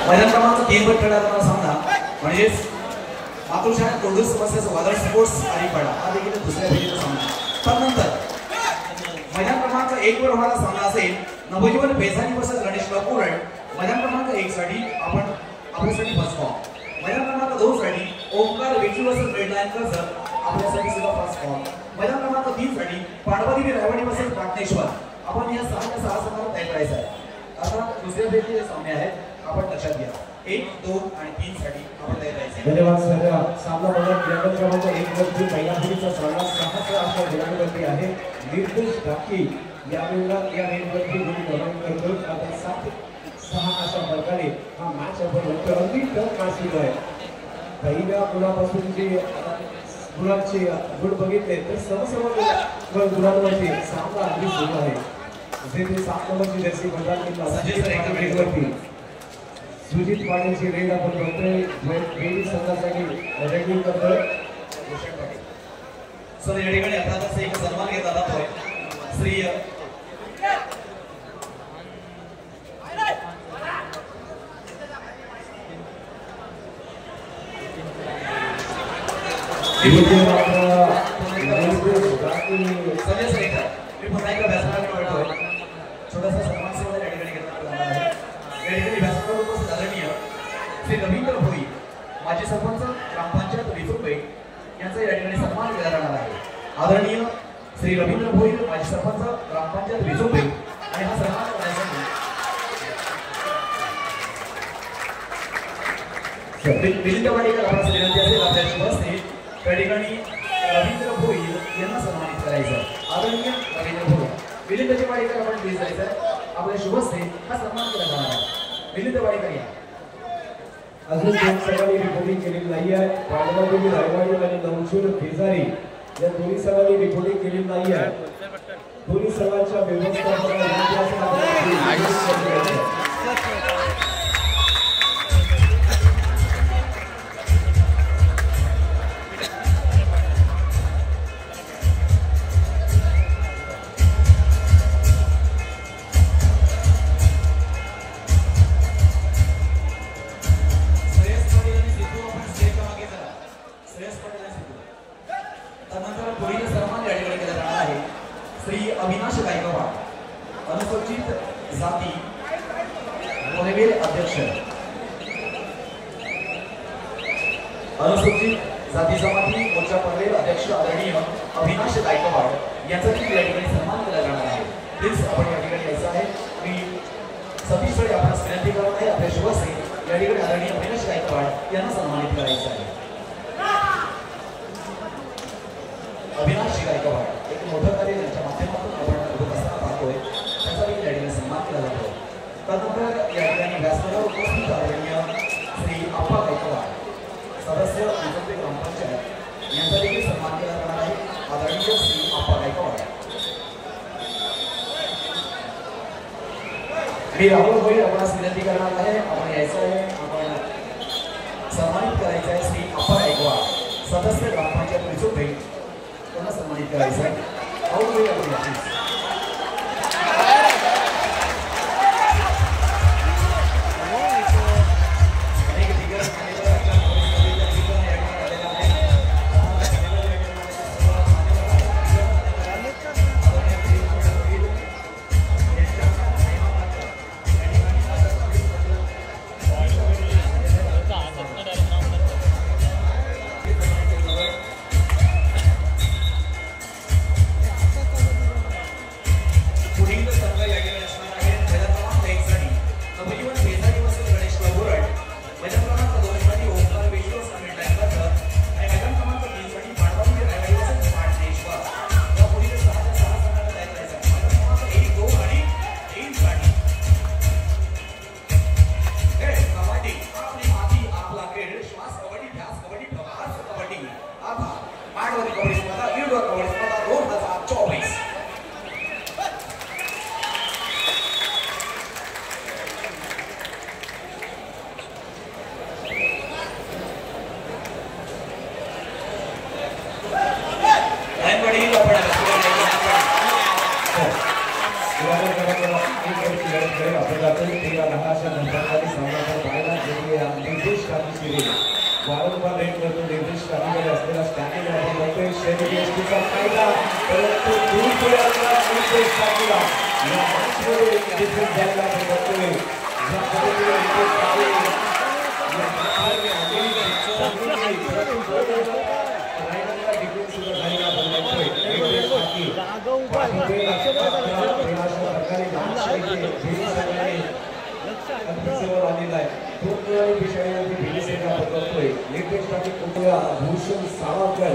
मैदान क्रमांक 3 वर खेळणारा सामना म्हणजेच मातृशाळा कोल्डूर समस्याचं वादळ स्पोर्ट्स आणि पडा हा देखील दुसऱ्या फेरीचा सामना. त्यानंतर मैदान क्रमांक 1 वर होणारा सामना असेल नवजीवन बेसानी वर्सेस गणेश बापूरड. मैदान क्रमांक 1 साठी आपण आपल्यासाठी फर्स्ट फॉर्म. मैदान क्रमांक 2 साठी ओमकार वेचू वर्सेस रेडलाईन कर्जत आपल्यासाठी सुद्धा फर्स्ट फॉर्म. मैदान क्रमांक 3 साठी पांडवदेवी रायवाडी वर्सेस पाटणेश्वर. आपण या 6 संघाला तयार करायचं आहे. आता दुसऱ्या फेरीचे सामने आहेत आपण लक्षात घ्या. 1, 2 आणि 3 साठी आपण तयार करायचं. धन्यवाद सर. सामना मैदान क्रमांक 1 वरती महिलांचा सामना 6 अशा गुणांवरती आहे. निर्देश ढाकी यावेळेला या रेंजवरती गुण प्रदान करतो. आता 7-6 अशा प्रकारे हा मॅच आपण होतो. अगदी टफ मॅच सुरू आहे. पहिल्या गुणापासून जे गुणांचे गुण बघितले तर सर्व गुणांवरती सामना अगदी सुरू आहे. जे 7 नंबरची जर्सी बदलली सुजित पाटीलची रेड आपण बघतोय. बेडी संघासाठी रेडिंग करतोय सर. या ठिकाणी अर्थातच एक सन्मान घेतला जातोय. श्री छोटासा सन्मान सेवा या ठिकाणी घेतला आहे. या ठिकाणी व्यासपीठावर उपस्थित आदरणीय श्री रवींद्र भोई माजी सरपंच ग्रामपंचायत रिसोपेठ यांचा या ठिकाणी सन्मान केला जाणार आहे. आदरणीय श्री रवींद्र भोई माजी सरपंच ग्रामपंचायत रिसोपेठ आणि हा सन्मान करण्यासाठी मिलिंदवाडीकर आपल्याला विनंती असेल आपल्याशी बसते त्या ठिकाणी रवींद्र भोई यांना सन्मानित करायचं. आदरणीय रवींद्र भोई मिलिंदवाडीकर आपण प्लीज जायचं. आपल्या शुभ हस्ते हा सन्मान केला जाणार आहे. मिलिंदवाडीकर या. अजून 2 संघांनी रिपोर्टिंग केलेली नाही आहे. पांडवदेवी रायवाडी आणि नवचूर केजारी या दोन्ही संघांनी रिपोर्टिंग केलेली नाही आहे. दोन्ही संघांच्या व्यवस्थापनाला अनुसूचित जाती जमाती मोर्चा पनवेल अध्यक्ष आदरणीय अविनाश गायकवाड यांचा देखील या ठिकाणी सन्मान केला जाणार आहे. प्लीज आपण या ठिकाणी यायचं आहे. मी सतीश राय आपणास विनंती करत आहे आपल्या शुभ हस्ते या ठिकाणी आदरणीय अविनाश गायकवाड यांना सन्मानित करायचं आहे. अविनाश गायकवाड एक मोठं कार्य त्यांच्या माध्यमातून आपण करत असताना पाहतोय. त्याचा देखील या ठिकाणी सन्मान केला जातो. त्यानंतर या ठिकाणी व्यासपीठावर उपस्थित आदरणीय श्री आप्पा गायकवाड सदस्य विजोपे ग्रामपंचायत यांचा देखील सन्मान केला जाणार आहे. आदरणीय श्री आप्पा गायकवाड. मी राहुल भोई आपणास विनंती करणार आहे. आपण यायचं आहे. आपण सन्मानित करायचं आहे श्री आप्पा गायकवाड सदस्य ग्रामपंचायत विजोपे त्यांना सन्मानित करायचं आहे. राहुल भोई आपण पाण्याची रेल वारंवार रेड करतो निर्देश अधिकारी असलेला स्टॅमिना आपण बघतोय शरीर यष्टीचा फायदा परंतु दूर पडला निर्देश टाकला या मॅचमध्ये डिफेंस झाला आपण बघतोय या पद्धतीने निर्देश टाकले या मॅचमध्ये रायडरला डिफेंस सुद्धा झालेला आपण बघतोय निर्देश टाकी प्रकारे अतिशय आलेला आहे तो विषयावरती भेटीसेवा करतोय निर्देश टाकी पुतळा भूषण सावरकर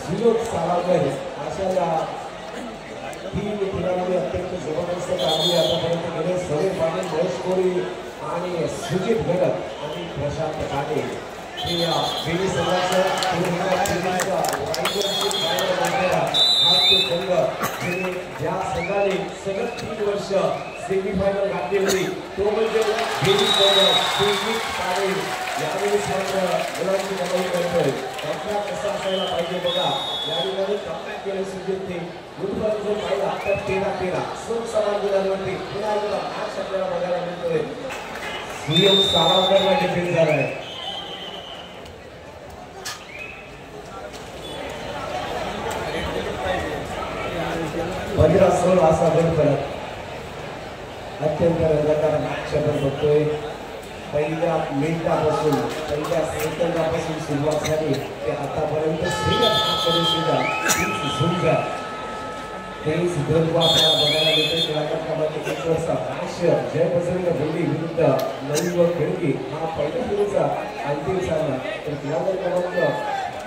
सुयोग सावरकर अशा तीन खेळाडू अत्यंत जबरदस्त कामगिरी आतापर्यंत केले समीर पाटील महेश कोळी आणि सुजित भगत आणि प्रशांत काटे हे या बेली संघाचं संघ ज्या संघाने सलग 3 वर्ष सेमीफायनल गाठली होती तो म्हणजे बेली संघ सुजित काटे यावेळी मात्र मुलांची कमाई करतोय त्यांना कसं असायला पाहिजे बघा यावेळी कमबॅक केले सुजितने गुरुवारी जो पाहिला तर 13-13 सम समान गुणांवरती पुन्हा एकदा मॅच आपल्याला बघायला मिळतोय सुयोग सावरकरला डिफेंड झालाय 15-16 असा गट करत अत्यंत रंगतदार मॅच आपण बघतोय पहिल्या मिनिटापासून पहिल्या सेकंदापासून सुरुवात झाली ते आतापर्यंत श्रीलंकाकडे सुद्धा झुंज तेच गरबा आपल्याला बघायला मिळतोय खेळाडू क्रमांक 1 वरचा मॅच जय बजरंग बोली विरुद्ध नवीन खेळकी हा पहिल्या फेरीचा अंतिम सामना तर खेळाडू क्रमांक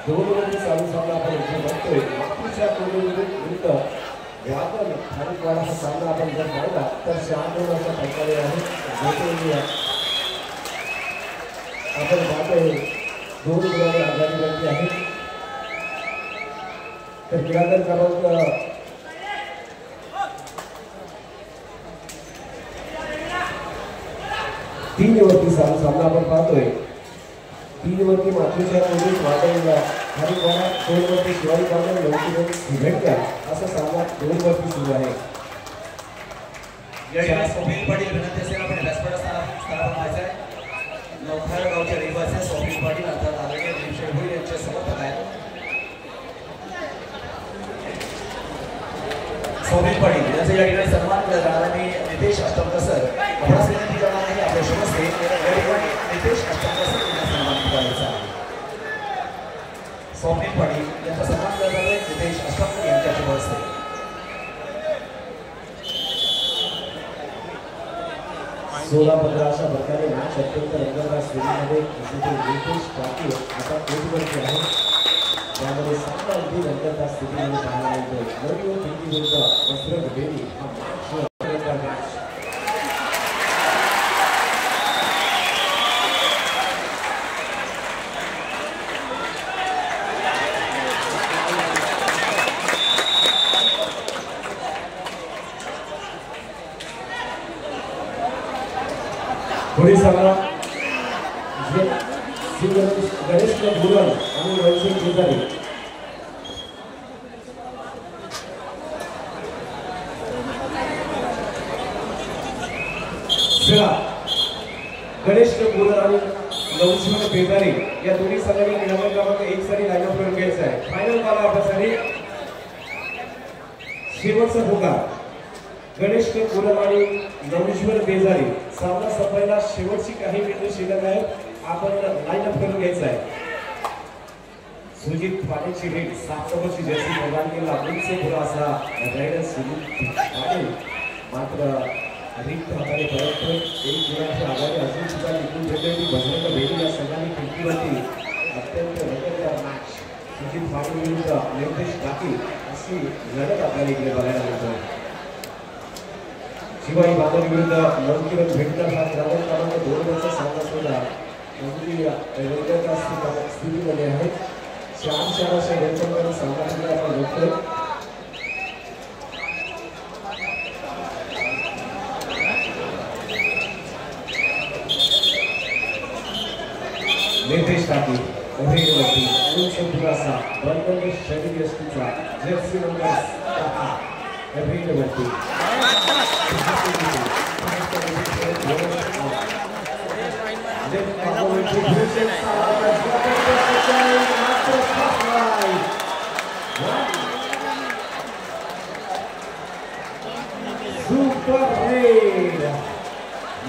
2 वरती चालू सामना आपण इथे बघतोय मातीच्या विरुद्ध व्यापन खारीकवाडा हा सामना आपण जर पाहिला तर 96 वर्षाचा पैकारे आहे आपण पाहतोय 2 गुणांनी आघाडीवरती आहे तर खेळाडू क्रमांक 3 वरती सामना आपण पाहतोय 3 वरती मातृच्या पोलीस वाटेला खारीकवाडा 2 वरती शिवाजी पाटील लवकर भेटल्या असा सामना 2 वरती सुरू आहे या सोफिल पाटील विनंती असेल आपण व्यासपीठ स्थानावर पाहायचं आहे नवखार गावचे रहिवासी सोफिल पाटील अर्थात आदरणीय दिलीप भोई यांचे समर्थक आहेत सोफिल पाटील यांचा या ठिकाणी सन्मान केला जाणार आणि नितेश अष्टमकर सर आपणास विनंती करणार आहे आपल्या शुभस्ते या ठिकाणी नितेश अष्टमकर सर यांना सन्मान करायचा आहे सोफिल पाटील यांचा सन्मान केला जाणार आहे नितेश अष्टमकर यांच्या शुभस्ते 16-15 अशा प्रकारे मॅच अत्यंत रंगतदार स्थितीमध्ये नितेश पाटील आता कोर्टवरती आहे त्यामध्ये सामना अगदी रंगतदार स्थितीमध्ये पाहायला मिळतोय नवीन खेळकी विरुद्ध बजरंग बेली हा मॅच रंगतदार मॅच पुढील सामना गणेश गुरल आणि वैसिंग शेजारी गणेश गुरल आणि लवचिक बेजारी या दोन्ही संघांनी क्रमांक 1 साठी लाईनअप करून घ्यायचा आहे फायनल बॉल आपल्यासाठी शेवटचा पुकार गणेश गुरल आणि नवजीवन बेजारी सामना संपायला शेवटची काही मिनिटे शिल्लक आहेत आपण लाईनअप करून घ्यायचा आहे सुजित पाटीलची रेड 7 नंबरची जर्सी प्रदान केला उंच पुरासा रायडर सुजित पाटील मात्र रिक्त हाताने परततोय 1 गुणाची आघाडी अजून सुद्धा टिकून ठेवलेली बजरंग बेली या संघाने खिडकीवरती अत्यंत रंगतदार मॅच सुजित पाटील विरुद्ध निर्देश टाकी अशी लढत आपल्याला इकडे बघायला मिळतोय शिवाजी बादल विरुद्ध लवकर भेटणार हा क्रमांक 2 वरचा सामना सुद्धा अगदी रंगतदार स्थितीमध्ये आहे 4 अशा गणपतीचा सामना सुद्धा आपण बघतोय निर्देश टाकी अभिनवती उंच पुरासा बंद शरीर यष्टीचा जर्सी नंबर 10 अभिनवती Super Raid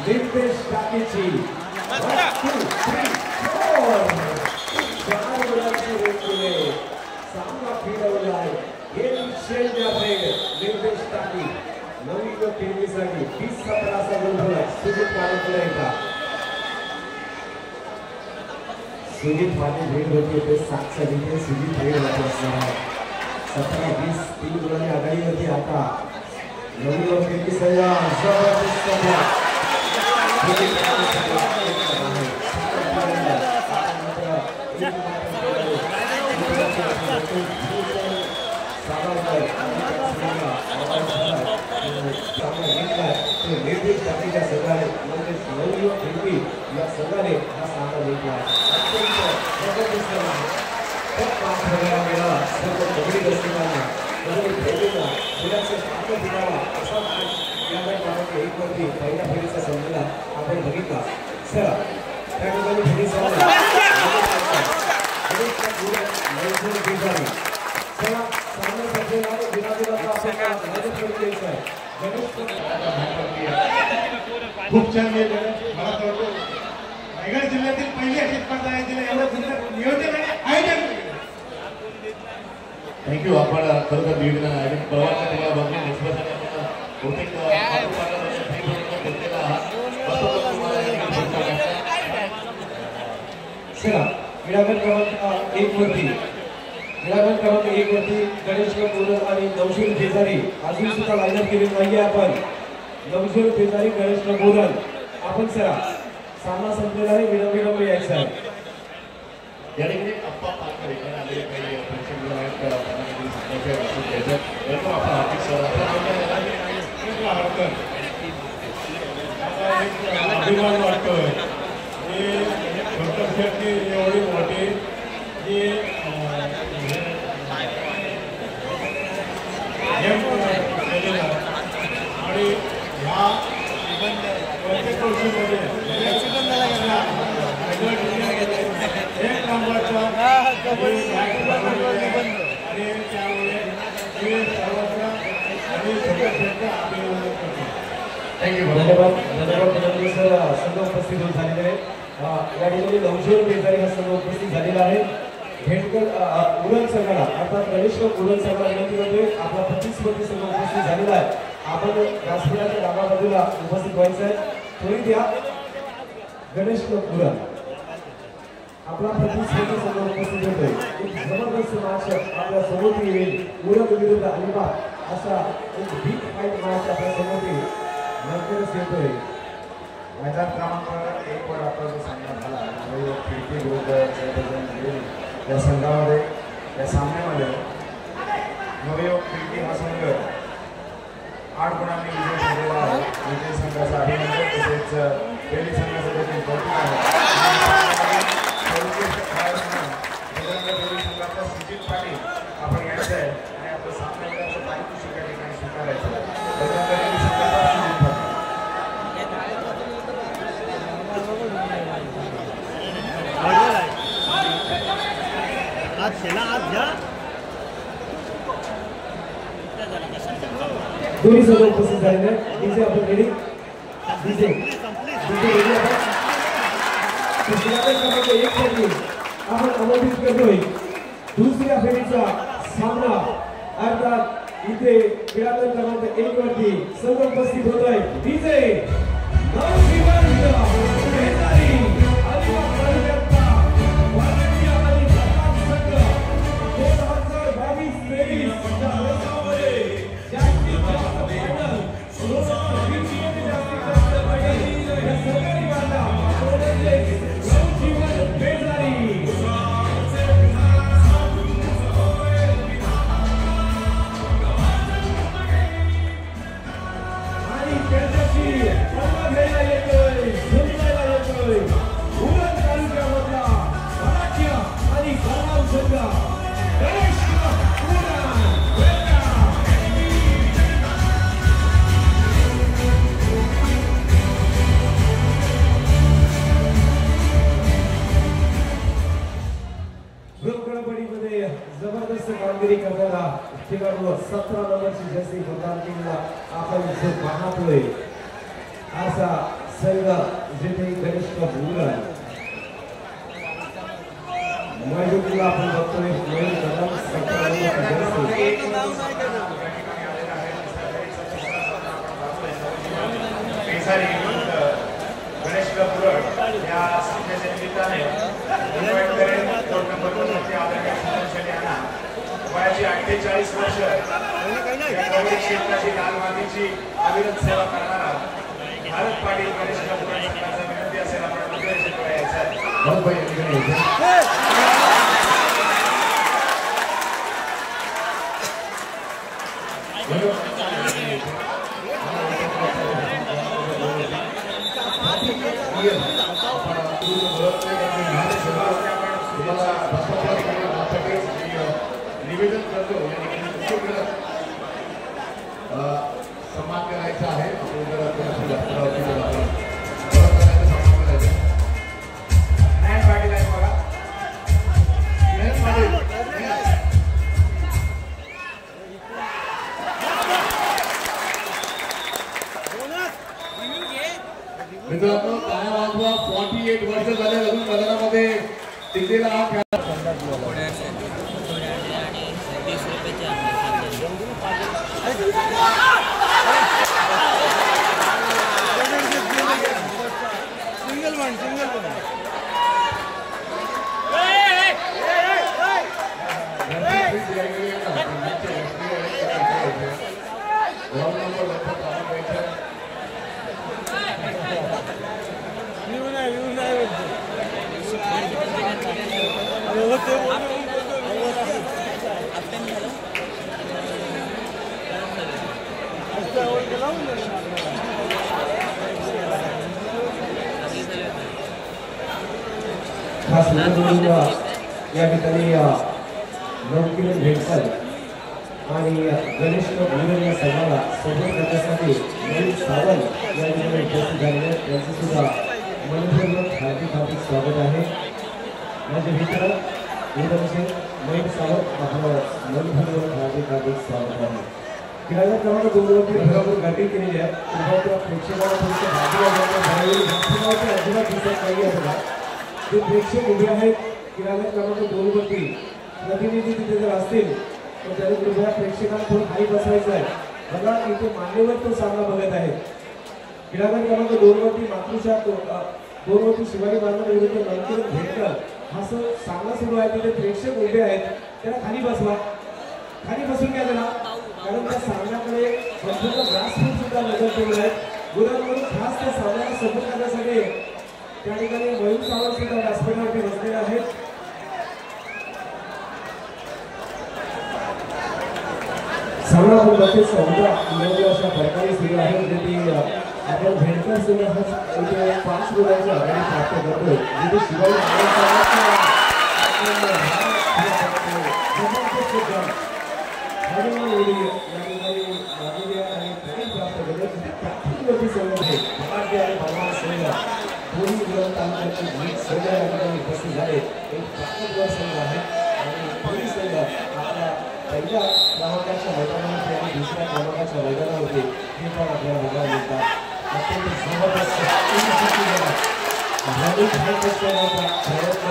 Nitesh Takichi 1, 2, 3, 4 चार गुणांची रेड केले सामना फिरवला आहे गेम चेंजर रेड नितेश टाकी नवीन टीमसाठी 20-17 असा गोल झाला सुजित पाटील एकदा सुजित पाटील रेड होती ते 7 मध्ये सुजित रेड होत असणार 17-20 तीन गुणांनी आघाडीवरती आता नवीन टीमची सजा जबरदस्त सजा निर्देश टाकीच्या संघाने म्हणजे नवयुवक खेळी या संघाने हा सामना जिंकला अत्यंत जबरदस्त काम करायला गेला सर्व कबड्डी रसिकांना कबड्डी खेळलेला खेळाचा सामना दिलावा असा या क्रमांक 1 वरती पहिल्या फेरीचा संघाला आपण बघितला चला त्या ठिकाणी फेरी चला सामने सज्जेला विराजीला आपण मदत करते आहे खूप छान गेले मला तर वाटतं रायगड जिल्ह्यातील पहिली अशी स्पर्धा आहे जिला एवढं सुंदर नियोजन आणि आयोजन थँक्यू आपण खरं तर नियोजन आयोजन परवाच्या तुम्हाला बघणे निष्पक्षाने बहुतेक क्रीडागट क्रमांक 1 वरती क्रीडागट क्रमांक 1 वरती गणेश कपूर आणि नवशीर शेजारी अजून सुद्धा लाईनअप केलेली नाहीये आपण नवशीर शेजारी गणेश कपूर आपण सरा सामना संपलेला आहे विलंब यायचा आहे या ठिकाणी अप्पा पालकर इकडे आलेले काही प्रेक्षक आहेत आपण हार्दिक अभिमान वाटतोय की छोट्या एवढी मोठी जी आणि ह्या प्रत्येक गोष्टीमध्ये एक नंबरचा आणि त्यामुळे मी सर्वत्र आणि छोट्या अभिनंदन करतो थँक्यू धन्यवाद धन्यवाद सर संघ उपस्थित होऊन झालेले आहे या ठिकाणी 900 बेजारी हा संघ उपस्थित झालेला आहे भेटकर उरण संघाला अर्थात गणेश उरण संघाला विनंती करतोय आपला 25 संघ उपस्थित झालेला आहे आपण व्यासपीठाच्या डाव्या बाजूला उपस्थित व्हायचं आहे त्वरित या गणेश उरण आपला 25 संघ उपस्थित होतोय एक जबरदस्त मॅच आपल्या समोर येईल उरण विरुद्ध अलिबाग असा एक बिग फाईट मॅच आपल्या समोर येईल नंतरच येतोय मैदान क्रमांक 1 वर आपला जो सामना झाला नवयुवक खिडकी विरुद्ध या संघामध्ये या सामन्यामध्ये नवयुवक खिडकी हा संघ 8 गुणांनी विजय झालेला आहे विजय संघाचा अभिनंदन तसेच पहिली संघाचं देखील कौतुक आहे संघाचा सुजित पाटील आपण यायचं आहे आणि आपलं सामन्याचं पारितोषिक या ठिकाणी स्वीकारायचं संघाचा सुजित पाटील दोन्ही संघ उपस्थित झालेले आहेत डीजे आपण रेडी डीजे रेडी क्रमांक 1 साठी आपण आमंत्रित करतोय दुसऱ्या फेरीचा सामना अर्थात इथे क्रीडागट क्रमांक 1 वरती संघ उपस्थित होत आहे डीजे आणि जबरदस्त कामगिरी करणारा ठिकाणवर 17 नंबरची जर्सी प्रदान केलेला आपण जो पाहतोय असा संघ जिथे गणेश कप उरला मयूरला आपण बघतोय मयूर कदम 17 नंबरची जर्सी गणेश कपूर या सामन्याच्या निमित्ताने इन्व्हाइट करेल कोर्ट नंबर 2 चे आदरणीय सुदर्शन यांना वयाची 48 वर्ष या क्षेत्राची लाल मातीची अविरत सेवा करणारा भारत पाटील गणेश कपूर यांचा विनंती असेल आपण मुद्देशीर यायचं निवेदन करतो सन्मान करायचा आहे पाटील आहे बघा मित्रांनो काय वाजवा 48 वर्ष झाले अजून मैदानामध्ये टिकलेला हा खेळ खास या ठिकाणी नवकिरण भेटकर आणि गणेश कपूर या संघाला सोबत करण्यासाठी मयूर सावंत या ठिकाणी उपस्थित झालेले त्यांचे सुद्धा मनपूर्वक हार्दिक स्वागत आहे. माझे मित्र मयूर सावंत आपलं मनपूर्वक हार्दिक स्वागत आहे. खेळाडू क्रमांक 2 वरती भरपूर गाठी केलेली आहे. कृपया प्रेक्षकांना थोडंसं बाजूला अजिबात दिसत नाही आहे. जे प्रेक्षक उभे आहेत किराणा क्रमांक 2 वरती प्रतिनिधी तिथे जर असतील तर त्याने कृपया प्रेक्षकांना थोडं खाली बसवायचं आहे. बघा इथे मान्यवर तो सामना बघत आहे. किराणा क्रमांक 2 वरती मातृशा 2 वरती शिवाजी महाराज विरुद्ध नवकिरण भेटकर हा सामना सुरू आहे. तिथे प्रेक्षक उभे आहेत त्याला खाली बसवा. खाली बसून घ्या त्याला कारण त्या सामन्याकडे संपूर्ण ग्रासरूट सुद्धा नजर ठेवली आहे. गुरांवरून खास त्या सामन्याला सपोर्ट करण्यासाठी त्या ठिकाणी मयूर सावंत सुद्धा व्यासपीठावरती बसलेले आहेत. सामना आपण बघते 14 अशा फरकाने सुरू आहे. जिथे आपण भेटकर संघ इथे 5 गुणांची आघाडी प्राप्त करतो. जिथे शिवाजी उपस्थित झाले. एक ताकदवर संघ आहे आणि पोलीस संघ आपल्या पहिल्या क्रमांकाच्या मैदानावरती आणि दुसऱ्या क्रमांकाच्या मैदानावरती हे पण आपल्याला बघायला मिळतात. अत्यंत जबरदस्त प्रयत्न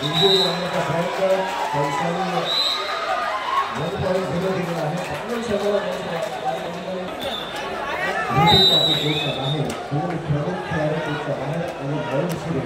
विजय करण्याचा प्रयत्न पैशाने मनपॉईंट दिलं गेलेलं आहे. आपण सगळं आहे दोन प्रमुख खेळाडू बाहेर आणि बॉल सुरू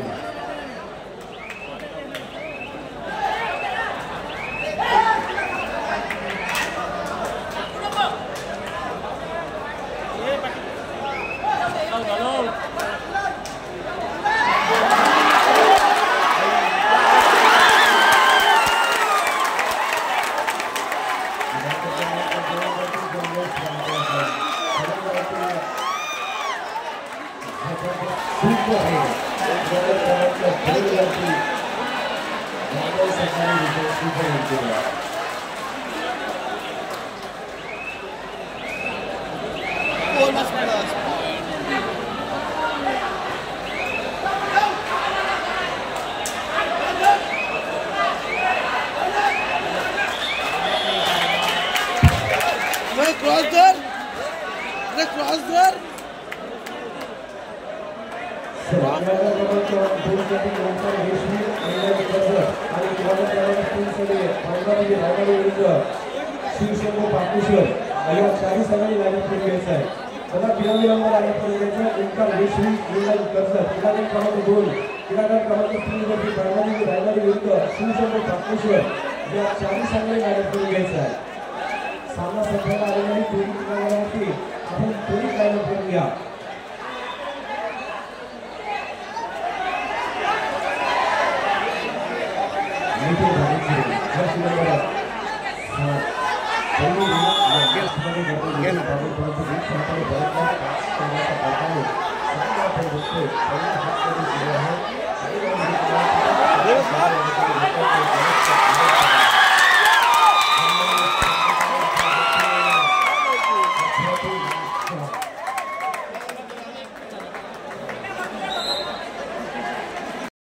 शिवशंभू पाटेश्वर या चारी संघांनी लाईनअप करून घ्यायचं आहे. आता बिरामीरांना लाईनअप करून घ्यायचं. ओंकार रेशमी विरुद्ध कर्जत, क्रीडागट क्रमांक 2, क्रीडागट क्रमांक 3 वरती रायवाडी विरुद्ध शिवशंभू पाटेश्वर या चारी संघांनी लाईनअप करून घ्यायचं आहे. सामना संपवायला आलेल्या दोन्ही क्रीडागटांवरती आपण त्वरित लाईनअप करून घ्या.